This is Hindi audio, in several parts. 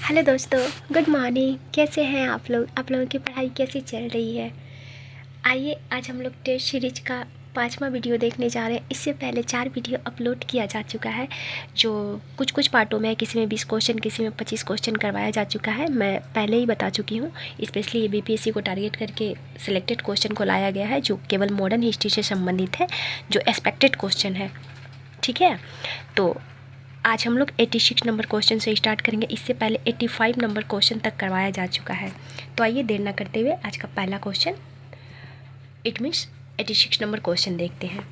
हेलो दोस्तों, गुड मॉर्निंग। कैसे हैं आप लोग? आप लोगों की पढ़ाई कैसी चल रही है? आइए आज हम लोग टेस्ट सीरीज का 5वां वीडियो देखने जा रहे हैं। इससे पहले 4 वीडियो अपलोड किया जा चुका है, जो कुछ कुछ पार्टों में, किसी में 20 क्वेश्चन, किसी में 25 क्वेश्चन करवाया जा चुका है। मैं पहले ही बता चुकी हूँ। स्पेशली ये बीपीएससी को टारगेट करके सिलेक्टेड क्वेश्चन को लाया गया है, जो केवल मॉडर्न हिस्ट्री से संबंधित है, जो एक्सपेक्टेड क्वेश्चन है। ठीक है, तो आज हम लोग 86 नंबर क्वेश्चन से स्टार्ट करेंगे। इससे पहले 85 नंबर क्वेश्चन तक करवाया जा चुका है। तो आइए देर ना करते हुए आज का पहला question, it means 86 number question देखते हैं।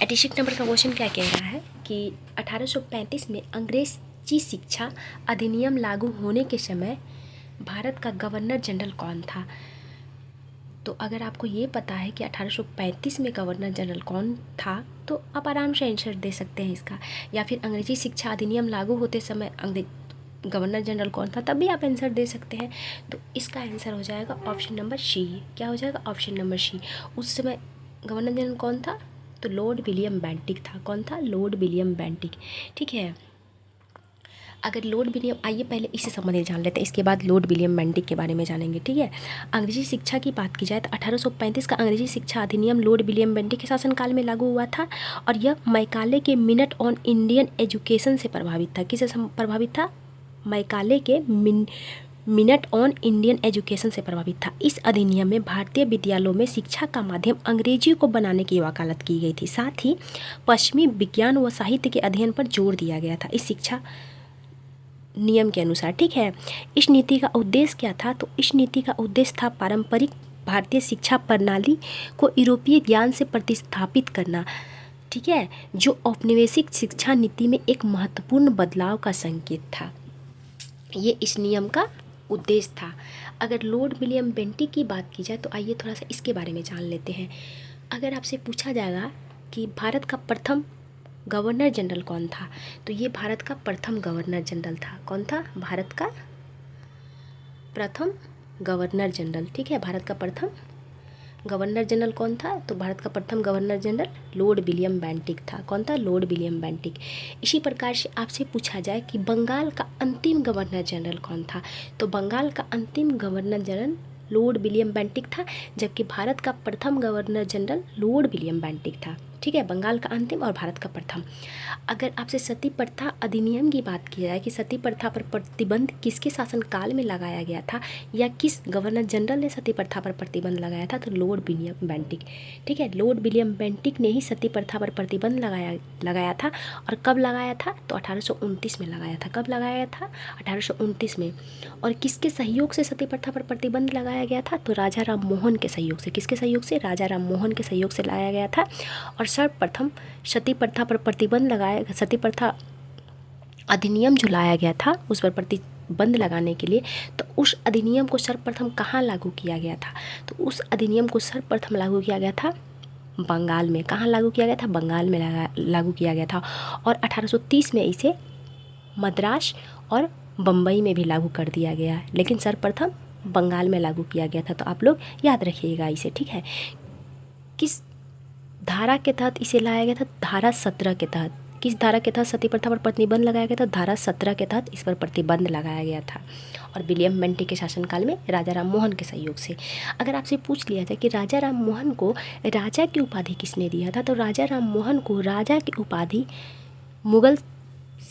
86 नंबर का क्वेश्चन क्या कह रहा है कि 1835 में अंग्रेजी शिक्षा अधिनियम लागू होने के समय भारत का गवर्नर जनरल कौन था? तो अगर आपको ये पता है कि 1835 में गवर्नर जनरल कौन था, तो आप आराम से आंसर दे सकते हैं इसका। या फिर अंग्रेजी शिक्षा अधिनियम लागू होते समय गवर्नर जनरल कौन था, तब भी आप आंसर दे सकते हैं। तो इसका आंसर हो जाएगा ऑप्शन नंबर सी। क्या हो जाएगा? Option number C. उस समय गवर्नर जनरल कौन था? तो लॉर्ड विलियम बेंटिक था। कौन था? Lord William Bentinck. ठीक है, अगर लॉर्ड विलियम, आइए पहले इससे संबंधित जान लेते हैं, इसके बाद लॉर्ड विलियम बेंटिक के बारे में जानेंगे। ठीक है, अंग्रेजी शिक्षा की बात की जाए तो 1835 का अंग्रेजी शिक्षा अधिनियम लॉर्ड विलियम बेंटिक के शासनकाल में लागू हुआ था, और यह मैकाले के मिनट ऑन इंडियन एजुकेशन से प्रभावित था। किससे प्रभावित था? मैकाले के मिनट ऑन इंडियन एजुकेशन से प्रभावित था। इस अधिनियम में भारतीय विद्यालयों में शिक्षा का माध्यम अंग्रेजी को बनाने की वकालत की गई थी। साथ ही पश्चिमी विज्ञान व साहित्य के अध्ययन पर जोर दिया गया था इस शिक्षा नियम के अनुसार। ठीक है, इस नीति का उद्देश्य क्या था? तो इस नीति का उद्देश्य था पारंपरिक भारतीय शिक्षा प्रणाली को यूरोपीय ज्ञान से प्रतिस्थापित करना। ठीक है, जो औपनिवेशिक शिक्षा नीति में एक महत्वपूर्ण बदलाव का संकेत था। ये इस नियम का उद्देश्य था। अगर लॉर्ड विलियम बेंटिक की बात की जाए तो आइए थोड़ा सा इसके बारे में जान लेते हैं। अगर आपसे पूछा जाएगा कि भारत का प्रथम गवर्नर जनरल कौन था, तो ये भारत का प्रथम गवर्नर जनरल था। कौन था? भारत का प्रथम गवर्नर जनरल। ठीक है, भारत का प्रथम गवर्नर जनरल कौन था? तो भारत का प्रथम governor general Lord William Bentinck था। कौन था? Lord William Bentinck. इसी प्रकार से आपसे पूछा जाए कि बंगाल का अंतिम गवर्नर जनरल कौन था, तो बंगाल का अंतिम governor general Lord William Bentinck था, जबकि भारत का प्रथम governor general Lord William Bentinck था। ठीक है, बंगाल का अंतिम और भारत का प्रथम। अगर आपसे सती प्रथा अधिनियम की बात की जाए कि सती प्रथा पर प्रतिबंध किसके शासनकाल में लगाया गया था, या किस गवर्नर जनरल ने सती प्रथा पर प्रतिबंध लगाया था, तो लॉर्ड विलियम बेंटिक। ठीक है, लॉर्ड विलियम बेंटिक ने ही सती प्रथा पर प्रतिबंध लगाया था। और कब लगाया था? तो 1829 में लगाया था। कब लगाया था? 1829 में। और किसके सहयोग से सती प्रथा पर प्रतिबंध लगाया गया था? तो राजा राम मोहन के सहयोग से। किसके सहयोग से? राजा राम मोहन के सहयोग से लाया गया था। और सर्वप्रथम सती प्रथा पर प्रतिबंध लगाया, सती प्रथा अधिनियम जो लाया गया था उस पर प्रतिबंध लगाने के लिए, तो उस अधिनियम को सर्वप्रथम कहाँ लागू किया गया था? तो उस अधिनियम को सर्वप्रथम लागू किया गया था बंगाल में। कहाँ लागू किया गया था? बंगाल में लागू किया गया था। और 1830 में इसे मद्रास और बम्बई में भी लागू कर दिया गया, लेकिन सर्वप्रथम बंगाल में लागू किया गया था। तो आप लोग याद रखिएगा इसे। ठीक है, किस धारा के तहत इसे लाया गया था? धारा 17 के तहत। किस धारा के तहत सती प्रथा पर प्रतिबंध लगाया गया था? धारा 17 के तहत इस पर प्रतिबंध लगाया गया था, और विलियम बेंटिक के शासनकाल में राजा राम मोहन के सहयोग से। अगर आपसे पूछ लिया जाए कि राजा राम मोहन को राजा की उपाधि किसने दिया था, तो राजा राम मोहन को राजा की उपाधि मुगल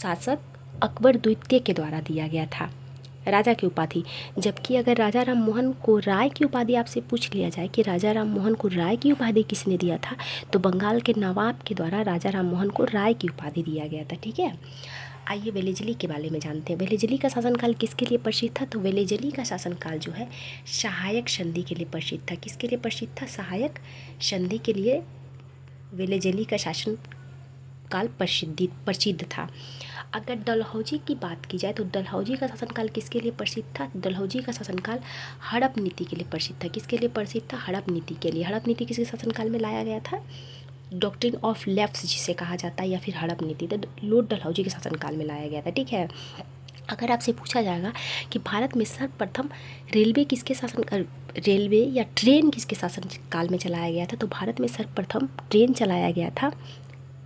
शासक अकबर द्वितीय के द्वारा दिया गया था, राजा की उपाधि। जबकि अगर राजा राम मोहन को राय की उपाधि आपसे पूछ लिया जाए कि राजा राम मोहन को राय की उपाधि किसने दिया था, तो बंगाल के नवाब के द्वारा राजा राम मोहन को राय की उपाधि दिया गया था। ठीक है, आइए वेलेजली के बारे में जानते हैं। वेलेजली का शासनकाल किसके लिए प्रसिद्ध था? तो वेलेजली का शासनकाल जो है सहायक संधि के लिए प्रसिद्ध था। किसके लिए प्रसिद्ध था? सहायक संधि के लिए वेलेजली का शासन काल प्रसिद्ध था। अगर डलहौजी की बात की जाए तो डलहौजी का शासनकाल किसके लिए प्रसिद्ध था? डलहौजी का शासनकाल हड़प नीति के लिए प्रसिद्ध था। किसके लिए प्रसिद्ध था? हड़प नीति के लिए। हड़प नीति किसके शासनकाल में लाया गया था? डॉक्ट्रिन ऑफ लेफ्ट जिसे कहा जाता है, या फिर हड़प नीति, तो लॉर्ड डलहौजी के शासनकाल में लाया गया था। ठीक है, अगर आपसे पूछा जाएगा कि भारत में सर्वप्रथम रेलवे या ट्रेन किसके शासन काल में चलाया गया था, तो भारत में सर्वप्रथम ट्रेन चलाया गया था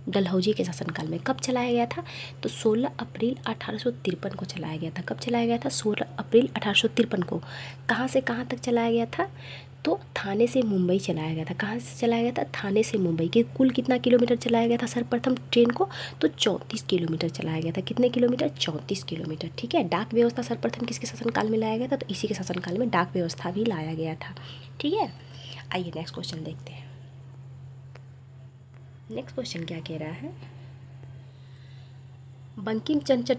डलहौजी के शासनकाल में। कब चलाया गया था? तो 16 अप्रैल 1853 को चलाया गया था। कब चलाया गया था? 16 अप्रैल 1853 को। कहाँ से कहाँ तक चलाया गया था? तो थाने से मुंबई चलाया गया था। कहाँ से चलाया गया था? थाने से मुंबई के। कुल कितना किलोमीटर चलाया गया था सर्वप्रथम ट्रेन को? तो 34 किलोमीटर चलाया गया था। कितने किलोमीटर? 34 किलोमीटर। ठीक है। डाक व्यवस्था सर्वप्रथम किसके शासनकाल में लाया गया था? तो इसी के शासनकाल में डाक व्यवस्था भी लाया गया था। ठीक है। आइए नेक्स्ट क्वेश्चन देखते हैं। नेक्स्ट क्वेश्चन क्या कह रहा है? बंकिम चंद्र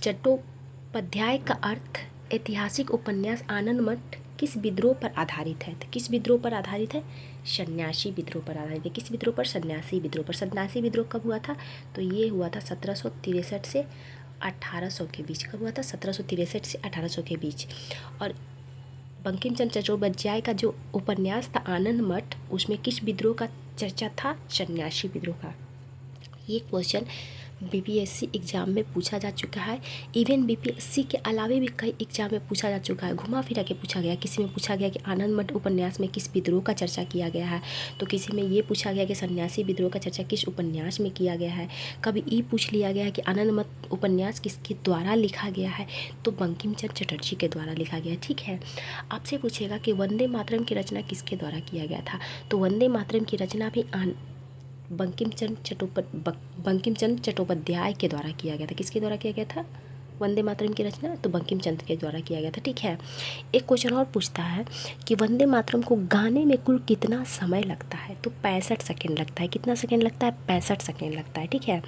चट्टोपाध्याय का अर्थ ऐतिहासिक उपन्यास आनंद मठ किस विद्रोह पर आधारित है? तो किस विद्रोह पर आधारित है? सन्यासी विद्रोह पर आधारित है। किस विद्रोह पर? सन्यासी विद्रोह पर। सन्यासी विद्रोह कब हुआ था? तो ये हुआ था 1763 से 1800 के बीच। कब हुआ था? 1763 से 1800 के बीच। और बंकिम चंद्र चट्टोपाध्याय का जो उपन्यास था आनंद मठ, उसमें किस विद्रोह का चर्चा था? सन्यासी विद्रोह का। ये क्वेश्चन बीपीएससी एग्ज़ाम में पूछा जा चुका है। इवन बीपीएससी के अलावे भी कई एग्जाम में पूछा जा चुका है। घुमा फिरा के पूछा गया। किसी में पूछा गया कि आनंद मठ उपन्यास में किस विद्रोह का चर्चा किया गया है, तो किसी में ये पूछा गया कि सन्यासी विद्रोह का चर्चा किस उपन्यास में किया गया है। कभी ये पूछ लिया गया है कि आनंद मठ उपन्यास किसके द्वारा लिखा गया है, तो बंकिम चंद्र चटर्जी के द्वारा लिखा गया। ठीक है। आपसे पूछेगा कि वंदे मातरम की रचना किसके द्वारा किया गया था, तो वंदे मातरम की रचना भी बंकिम चंद्र चट्टोपाध्याय के द्वारा किया गया था। किसके द्वारा किया गया था वंदे मातरम की रचना? तो बंकिम चंद्र के द्वारा किया गया था। ठीक है। एक क्वेश्चन और पूछता है कि वंदे मातरम को गाने में कुल कितना समय लगता है? तो 65 सेकेंड लगता है। कितना सेकेंड लगता है? 65 सेकेंड लगता है। ठीक है।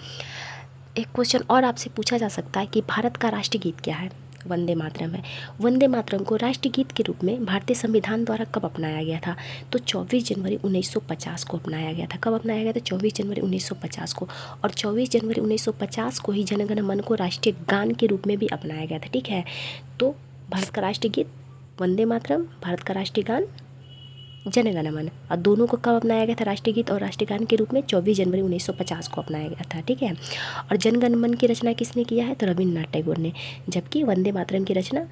एक क्वेश्चन और आपसे पूछा जा सकता है कि भारत का राष्ट्रीय गीत क्या है? वंदे मातरम है। वंदे मातरम को राष्ट्रीय गीत के रूप में भारतीय संविधान द्वारा कब अपनाया गया था? तो 24 जनवरी 1950 को अपनाया गया था। कब अपनाया गया था? 24 जनवरी 1950 को। और 24 जनवरी 1950 को ही जनगण मन को राष्ट्रीय गान के रूप में भी अपनाया गया था। ठीक है। तो भारत का राष्ट्रीय गीत वंदे मातरम, भारत का राष्ट्रीय गान जनगण मन, और दोनों को कब अपनाया गया था राष्ट्रीय गीत और राष्ट्रीय गान के रूप में? 24 जनवरी 1950 को अपनाया गया था। ठीक है। और जनगण मन की रचना किसने किया है? तो रविन्द्रनाथ टैगोर ने। जबकि वंदे मातरम की रचना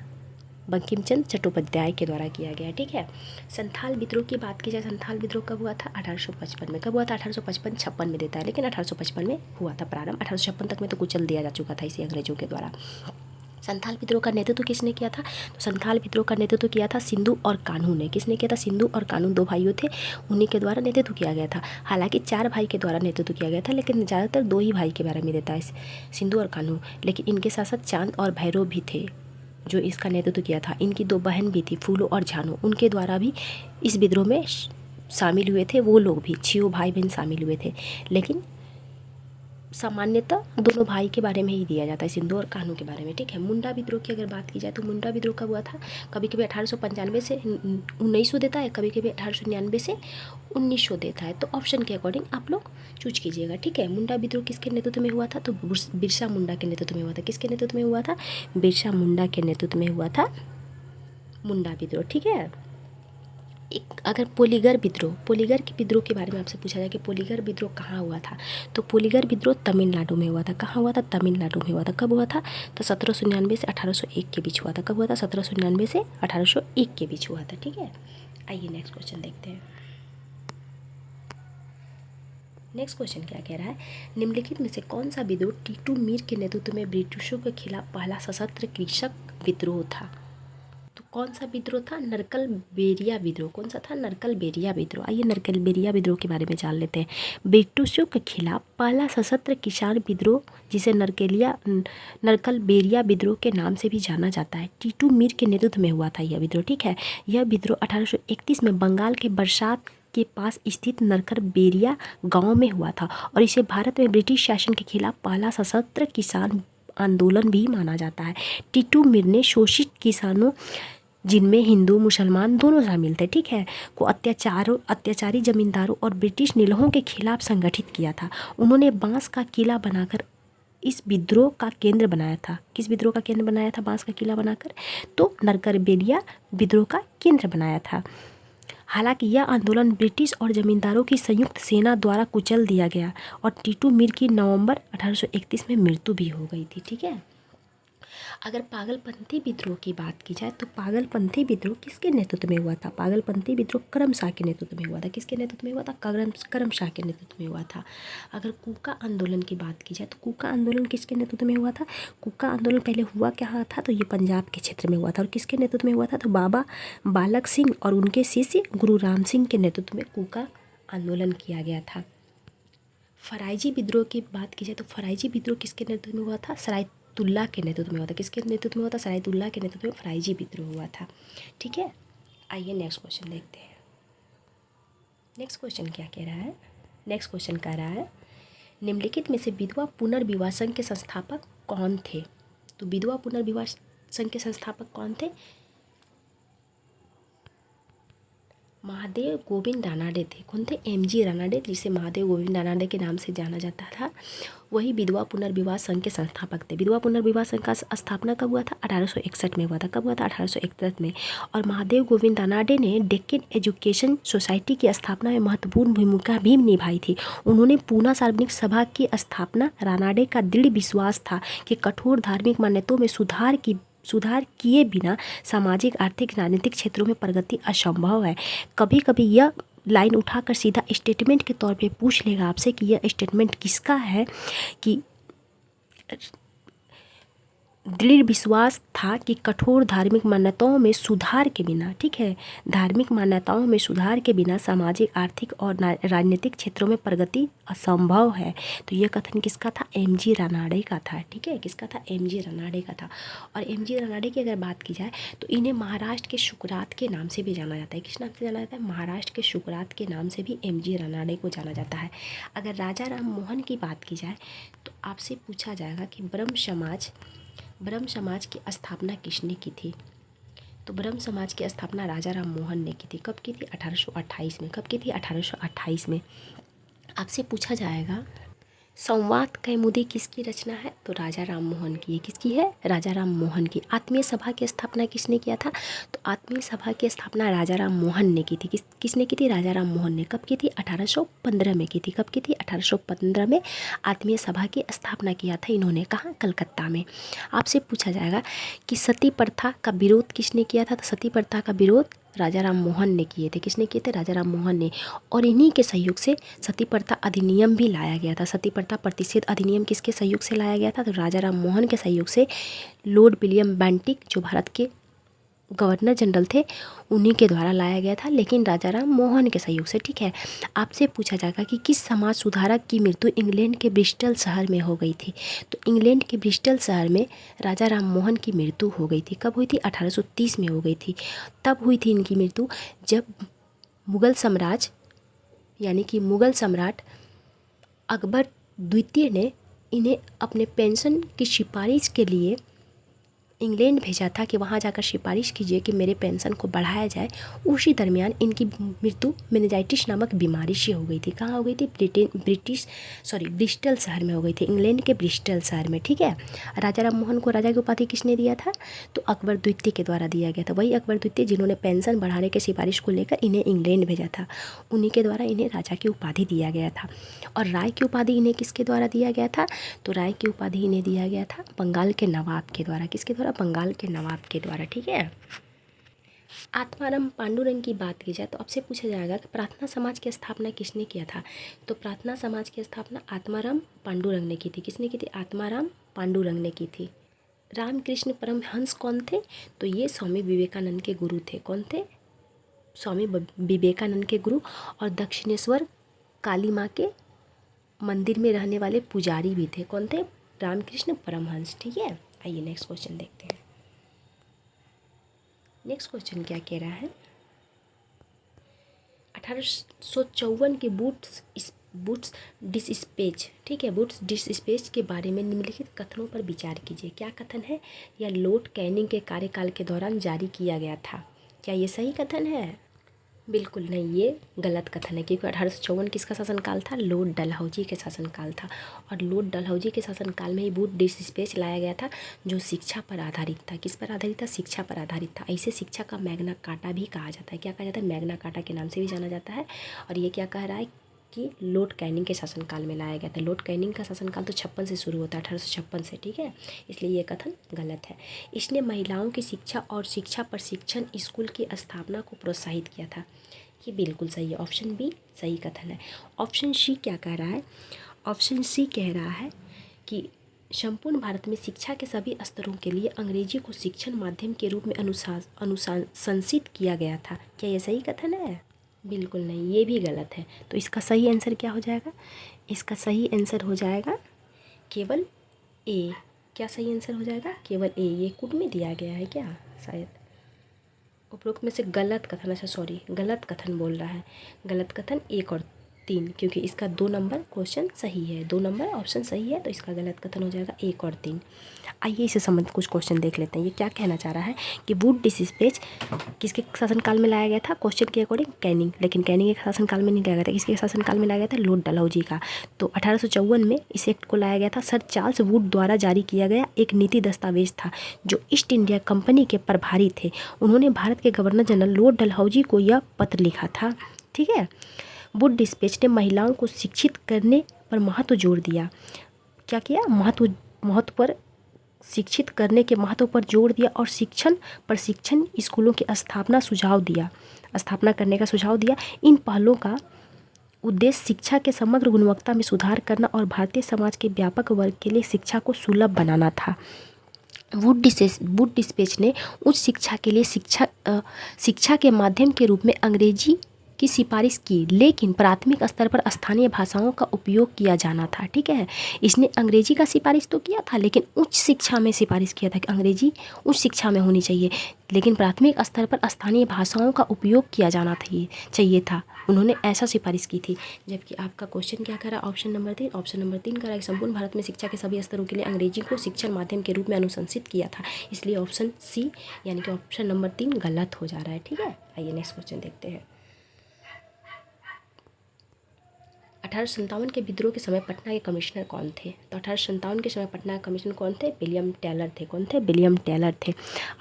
बंकिम चंद्र चट्टोपाध्याय के द्वारा किया गया। ठीक है। संथाल विद्रोह की बात की जाए, संथाल विद्रोह कब हुआ था? 1855 में। कब हुआ था? 1856 में देता है, लेकिन 1855 में हुआ था प्रारंभ। 1856 तक में तो कुचल दिया जा चुका था इसे अंग्रेजों के द्वारा। संथाल विद्रोह का नेतृत्व किसने किया था? तो संथाल विद्रोह का नेतृत्व किया था सिंधु और कान्हू ने। किसने किया था? सिंधु और कान्हू दो भाइयों थे, उन्हीं के द्वारा नेतृत्व किया गया था। हालांकि 4 भाई के द्वारा नेतृत्व किया गया था, लेकिन ज़्यादातर 2 ही भाई के बारे में देता है, सिंधु और कान्हू। लेकिन इनके साथ साथ चांद और भैरव भी थे जो इसका नेतृत्व किया था। इनकी 2 बहन भी थी, फूलो और झानो, उनके द्वारा भी इस विद्रोह में शामिल हुए थे। वो लोग भी 6 भाई बहन शामिल हुए थे, लेकिन सामान्यतः दोनों भाई के बारे में ही दिया जाता है, सिंधु और कान्हू के बारे में। ठीक है। मुंडा विद्रोह की अगर बात की जाए तो मुंडा विद्रोह कब हुआ था? कभी कभी 1895 से 1900 देता है, कभी कभी 1899 से 1900 देता है। तो ऑप्शन के अकॉर्डिंग आप लोग चूज कीजिएगा। ठीक है। मुंडा विद्रोह किसके नेतृत्व में हुआ था? तो बिरसा मुंडा के नेतृत्व में हुआ था। किसके नेतृत्व में हुआ था? बिरसा मुंडा के नेतृत्व में हुआ था मुंडा विद्रोह। ठीक है। एक अगर पोलीगर के विद्रोह के बारे में आपसे पूछा जाए कि पोलीगर विद्रोह कहाँ हुआ था, तो पोलीगर विद्रोह तमिलनाडु में हुआ था। कहाँ हुआ था? तमिलनाडु में हुआ था। कब हुआ था? तो 1799 से 1801 के बीच हुआ था। कब हुआ था? 1799 से 1801 के बीच हुआ था। ठीक है। आइए नेक्स्ट क्वेश्चन देखते हैं। नेक्स्ट क्वेश्चन क्या कह रहा है? निम्नलिखित में से कौन सा विद्रोह टीटू मीर के नेतृत्व में ब्रिटिशों के खिलाफ पहला सशस्त्र कृषक विद्रोह था? तो कौन सा विद्रोह था? नरकल बेरिया विद्रोह। कौन सा था? नरकल बेरिया विद्रोह। आइए नरकल बेरिया विद्रोह के बारे में जान लेते हैं। ब्रिटिशों के खिलाफ पहला सशस्त्र किसान विद्रोह, जिसे नरकल बेरिया विद्रोह के नाम से भी जाना जाता है, टीटू मीर के नेतृत्व में हुआ था यह विद्रोह। ठीक है। यह विद्रोह 1831 में बंगाल के बरसात के पास स्थित नरकल बेरिया गाँव में हुआ था, और इसे भारत में ब्रिटिश शासन के खिलाफ पहला सशस्त्र किसान आंदोलन भी माना जाता है। टीटू मीर ने शोषित किसानों, जिनमें हिंदू मुसलमान दोनों शामिल थे, ठीक है, को अत्याचारी जमींदारों और ब्रिटिश निलहों के खिलाफ संगठित किया था। उन्होंने बांस का किला बनाकर इस विद्रोह का केंद्र बनाया था। किस विद्रोह का केंद्र बनाया था? बांस का किला बनाकर, तो नरकल बेरिया विद्रोह का केंद्र बनाया था। हालांकि यह आंदोलन ब्रिटिश और जमींदारों की संयुक्त सेना द्वारा कुचल दिया गया, और टीटू मीर की नवंबर 1831 में मृत्यु भी हो गई थी। ठीक है। अगर पागलपंथी विद्रोह की बात की जाए तो पागलपंथी विद्रोह किसके नेतृत्व में हुआ था? पागलपंथी विद्रोह करमशाह के नेतृत्व में हुआ था। किसके नेतृत्व में हुआ था? करमशाह के नेतृत्व में हुआ था। अगर कूका आंदोलन की बात की जाए तो कूका आंदोलन किसके नेतृत्व में हुआ था? कूका आंदोलन पहले हुआ क्या था? तो ये पंजाब के क्षेत्र में हुआ था। और किसके नेतृत्व में हुआ था? तो बाबा बालक सिंह और उनके शिष्य गुरु राम सिंह के नेतृत्व में कूका आंदोलन किया गया था। फराइजी विद्रोह की बात की जाए तो फराइजी विद्रोह किसके नेतृत्व में हुआ था? सरायतुल्ला के नेतृत्व में हुआ था। किसके नेतृत्व में हुआ था? सरायतुल्ला के नेतृत्व में फराइजी विद्रोह हुआ था। ठीक है, आइए नेक्स्ट क्वेश्चन देखते हैं। नेक्स्ट क्वेश्चन क्या कह रहा है? नेक्स्ट क्वेश्चन कह रहा है निम्नलिखित में से विधवा पुनर्विवाह संघ के संस्थापक कौन थे? तो विधवा पुनर्विवाह संघ के संस्थापक कौन थे? महादेव गोविंद रानाडे थे। कौन थे? एमजी रानाडे, जिसे महादेव गोविंद रानाडे के नाम से जाना जाता था, वही विधवा पुनर्विवाह संघ के संस्थापक थे। विधवा पुनर्विवाह संघ का स्थापना कब हुआ था? 1861 में हुआ था। कब हुआ था? 1861 में। और महादेव गोविंद रानाडे ने डेक्कन एजुकेशन सोसाइटी की स्थापना में महत्वपूर्ण भूमिका भी निभाई थी। उन्होंने पूना सार्वजनिक सभा की स्थापना रानाडे का दृढ़ विश्वास था कि कठोर धार्मिक मान्यताओं में सुधार किए बिना सामाजिक, आर्थिक, राजनीतिक क्षेत्रों में प्रगति असंभव है। कभी कभी यह लाइन उठाकर सीधा स्टेटमेंट के तौर पे पूछ लेगा आपसे कि यह स्टेटमेंट किसका है, कि दृढ़ विश्वास था कि कठोर धार्मिक मान्यताओं में सुधार के बिना, ठीक है, धार्मिक मान्यताओं में सुधार के बिना सामाजिक, आर्थिक और राजनीतिक क्षेत्रों में प्रगति असंभव है। तो यह कथन किसका था? एमजी रानाडे का था। ठीक है, किसका था? एमजी रानाडे का था। और एमजी रानाडे की अगर बात की जाए तो इन्हें महाराष्ट्र के शुकरात के नाम से भी जाना जाता है। किस नाम से जाना जाता है? महाराष्ट्र के शुकरात के नाम से भी एमजी रानाडे को जाना जाता है। अगर राजा राम मोहन की बात की जाए तो आपसे पूछा जाएगा कि ब्रह्म समाज की स्थापना किसने की थी? तो ब्रह्म समाज की स्थापना राजा राम मोहन ने की थी। कब की थी? 1828 में। कब की थी? 1828 में। आपसे पूछा जाएगा संवाद कौमुदी किसकी रचना है? तो राजा राम मोहन की है। किसकी है? राजा राम मोहन की। आत्मीय सभा की स्थापना किसने किया था? तो आत्मीय सभा की स्थापना राजा राम मोहन ने की थी। किसने की थी? राजा राम मोहन ने। कब की थी? 1815 में की थी। कब की थी? 1815 में आत्मीय सभा की स्थापना किया था इन्होंने। कहाँ? कलकत्ता में। आपसे पूछा जाएगा कि सती प्रथा का विरोध किसने किया था? तो सती प्रथा का विरोध राजा राम मोहन ने किए थे। किसने किए थे? राजा राम मोहन ने। और इन्हीं के सहयोग से सती प्रथा अधिनियम भी लाया गया था। सती प्रथा प्रतिषेध अधिनियम किसके सहयोग से लाया गया था? तो राजा राम मोहन के सहयोग से। लॉर्ड विलियम बेंटिक जो भारत के गवर्नर जनरल थे उन्हीं के द्वारा लाया गया था, लेकिन राजा राम मोहन के सहयोग से। ठीक है, आपसे पूछा जाएगा कि किस समाज सुधारक की मृत्यु इंग्लैंड के ब्रिस्टल शहर में हो गई थी? तो इंग्लैंड के ब्रिस्टल शहर में राजा राम मोहन की मृत्यु हो गई थी। कब हुई थी? 1830 में हो गई थी। तब हुई थी इनकी मृत्यु जब मुग़ल साम्राज्य यानी कि मुग़ल सम्राट अकबर द्वितीय ने इन्हें अपने पेंशन की सिफारिश के लिए इंग्लैंड भेजा था कि वहाँ जाकर सिफारिश कीजिए कि मेरे पेंशन को बढ़ाया जाए। उसी दरमियान इनकी मृत्यु मेनिंजाइटिस नामक बीमारी से हो गई थी। कहाँ हो गई थी? ब्रिस्टल शहर में हो गई थी। इंग्लैंड के ब्रिस्टल शहर में। ठीक है, राजा राम मोहन को राजा की उपाधि किसने दिया था? तो अकबर द्वितीय के द्वारा दिया गया था। वही अकबर द्वितीय जिन्होंने पेंशन बढ़ाने की सिफारिश को लेकर इन्हें इंग्लैंड भेजा था, उन्हीं के द्वारा इन्हें राजा की उपाधि दिया गया था। और राय की उपाधि इन्हें किसके द्वारा दिया गया था? तो राय की उपाधि इन्हें दिया गया था बंगाल के नवाब के द्वारा। किसके द्वारा? बंगाल के नवाब के द्वारा। ठीक है, आत्माराम पांडुरंग की बात की जाए तो आपसे पूछा जाएगा कि प्रार्थना समाज की स्थापना किसने किया था? तो प्रार्थना समाज की स्थापना आत्माराम पांडुरंग ने की थी। किसने की थी? आत्माराम पांडुरंग ने की थी। रामकृष्ण परमहंस कौन थे? तो ये स्वामी विवेकानंद के गुरु थे। कौन थे? स्वामी विवेकानंद के गुरु। और दक्षिणेश्वर काली माँ के मंदिर में रहने वाले पुजारी भी थे। कौन थे? रामकृष्ण परमहंस। ठीक है, आइए नेक्स्ट क्वेश्चन देखते हैं। नेक्स्ट क्वेश्चन क्या कह रहा है? 1854 के बूट्स डिस्पैच, ठीक है, बूट्स डिस्पैच के बारे में निम्नलिखित कथनों पर विचार कीजिए। क्या कथन है? यह लॉर्ड कैनिंग के कार्यकाल के दौरान जारी किया गया था। क्या ये सही कथन है? बिल्कुल नहीं, ये गलत कथन है, क्योंकि 1854 किसका शासनकाल था? लॉर्ड डलहौजी के शासनकाल था। और लॉर्ड डलहौजी के शासनकाल में ही बूट डिस्पैच लाया गया था, जो शिक्षा पर आधारित था। किस पर आधारित था? शिक्षा पर आधारित था। ऐसे शिक्षा का मैग्ना कार्टा भी कहा जाता है। क्या कहा जाता है? मैग्ना कार्टा के नाम से भी जाना जाता है। और ये क्या कह रहा है? कि लॉर्ड कैनिंग के शासनकाल में लाया गया था। लॉर्ड कैनिंग का शासनकाल तो 56 से शुरू होता है, 1856 से, ठीक है, इसलिए ये कथन गलत है। इसने महिलाओं की शिक्षा और शिक्षा प्रशिक्षण स्कूल की स्थापना को प्रोत्साहित किया था। ये बिल्कुल सही है, ऑप्शन बी सही कथन है। ऑप्शन सी क्या कह रहा है? ऑप्शन सी कह रहा है कि संपूर्ण भारत में शिक्षा के सभी स्तरों के लिए अंग्रेजी को शिक्षण माध्यम के रूप में अनुशंसित किया गया था। क्या ये सही कथन है? बिल्कुल नहीं, ये भी गलत है। तो इसका सही आंसर क्या हो जाएगा? इसका सही आंसर हो जाएगा केवल ए। क्या सही आंसर हो जाएगा? केवल ए। ये कुट में दिया गया है क्या? शायद उपरोक्त में से गलत कथन, अच्छा सॉरी, गलत कथन बोल रहा है। गलत कथन 1 और 3, क्योंकि इसका 2 नंबर क्वेश्चन सही है, 2 नंबर ऑप्शन सही है, तो इसका गलत कथन हो जाएगा 1 और 3। आइए इसे संबंधित कुछ क्वेश्चन देख लेते हैं। ये क्या कहना चाह रहा है कि वुड डिस्पेच किसके शासनकाल में लाया गया था? क्वेश्चन के अकॉर्डिंग कैनिंग, लेकिन कैनिंग के शासनकाल में नहीं लाया गया था। किसके शासनकाल में लाया गया था? लॉर्ड डलहौजी का। तो 1854 में इस एक्ट को लाया गया था। सर चार्ल्स वुड द्वारा जारी किया गया एक नीति दस्तावेज था जो ईस्ट इंडिया कंपनी के प्रभारी थे। उन्होंने भारत के गवर्नर जनरल लॉर्ड डलहौजी को यह पत्र लिखा था, ठीक है। वुड डिस्पेच ने महिलाओं को शिक्षित करने पर महत्व जोर दिया। क्या किया? महत्व पर शिक्षित करने के महत्व पर जोर दिया और शिक्षण प्रशिक्षण स्कूलों की स्थापना करने का सुझाव दिया। इन पहलों का उद्देश्य शिक्षा के समग्र गुणवत्ता में सुधार करना और भारतीय समाज के व्यापक वर्ग के लिए शिक्षा को सुलभ बनाना था। वुड डिस्पेच ने उच्च शिक्षा के लिए शिक्षा के माध्यम के रूप में अंग्रेजी की सिफारिश की, लेकिन प्राथमिक स्तर पर स्थानीय भाषाओं का उपयोग किया जाना था, ठीक है। इसने अंग्रेजी का सिफारिश तो किया था, लेकिन उच्च शिक्षा में सिफारिश किया था कि अंग्रेजी उच्च शिक्षा में होनी चाहिए, लेकिन प्राथमिक स्तर पर स्थानीय भाषाओं का उपयोग किया जाना चाहिए था। उन्होंने ऐसा सिफारिश की थी। जबकि आपका क्वेश्चन क्या करा? Option number 3। ऑप्शन नंबर 3 करा कि संपूर्ण भारत में शिक्षा के सभी स्तरों के लिए अंग्रेजी को शिक्षण माध्यम के रूप में अनुशंसित किया था, इसलिए ऑप्शन सी यानी कि ऑप्शन नंबर 3 गलत हो जा रहा है, ठीक है। आइए नेक्स्ट क्वेश्चन देखते हैं। 1857 के विद्रोह के समय पटना के कमिश्नर कौन थे? तो 1857 के समय पटना के कमिश्नर कौन थे? विलियम टेलर थे। कौन थे? विलियम टेलर थे।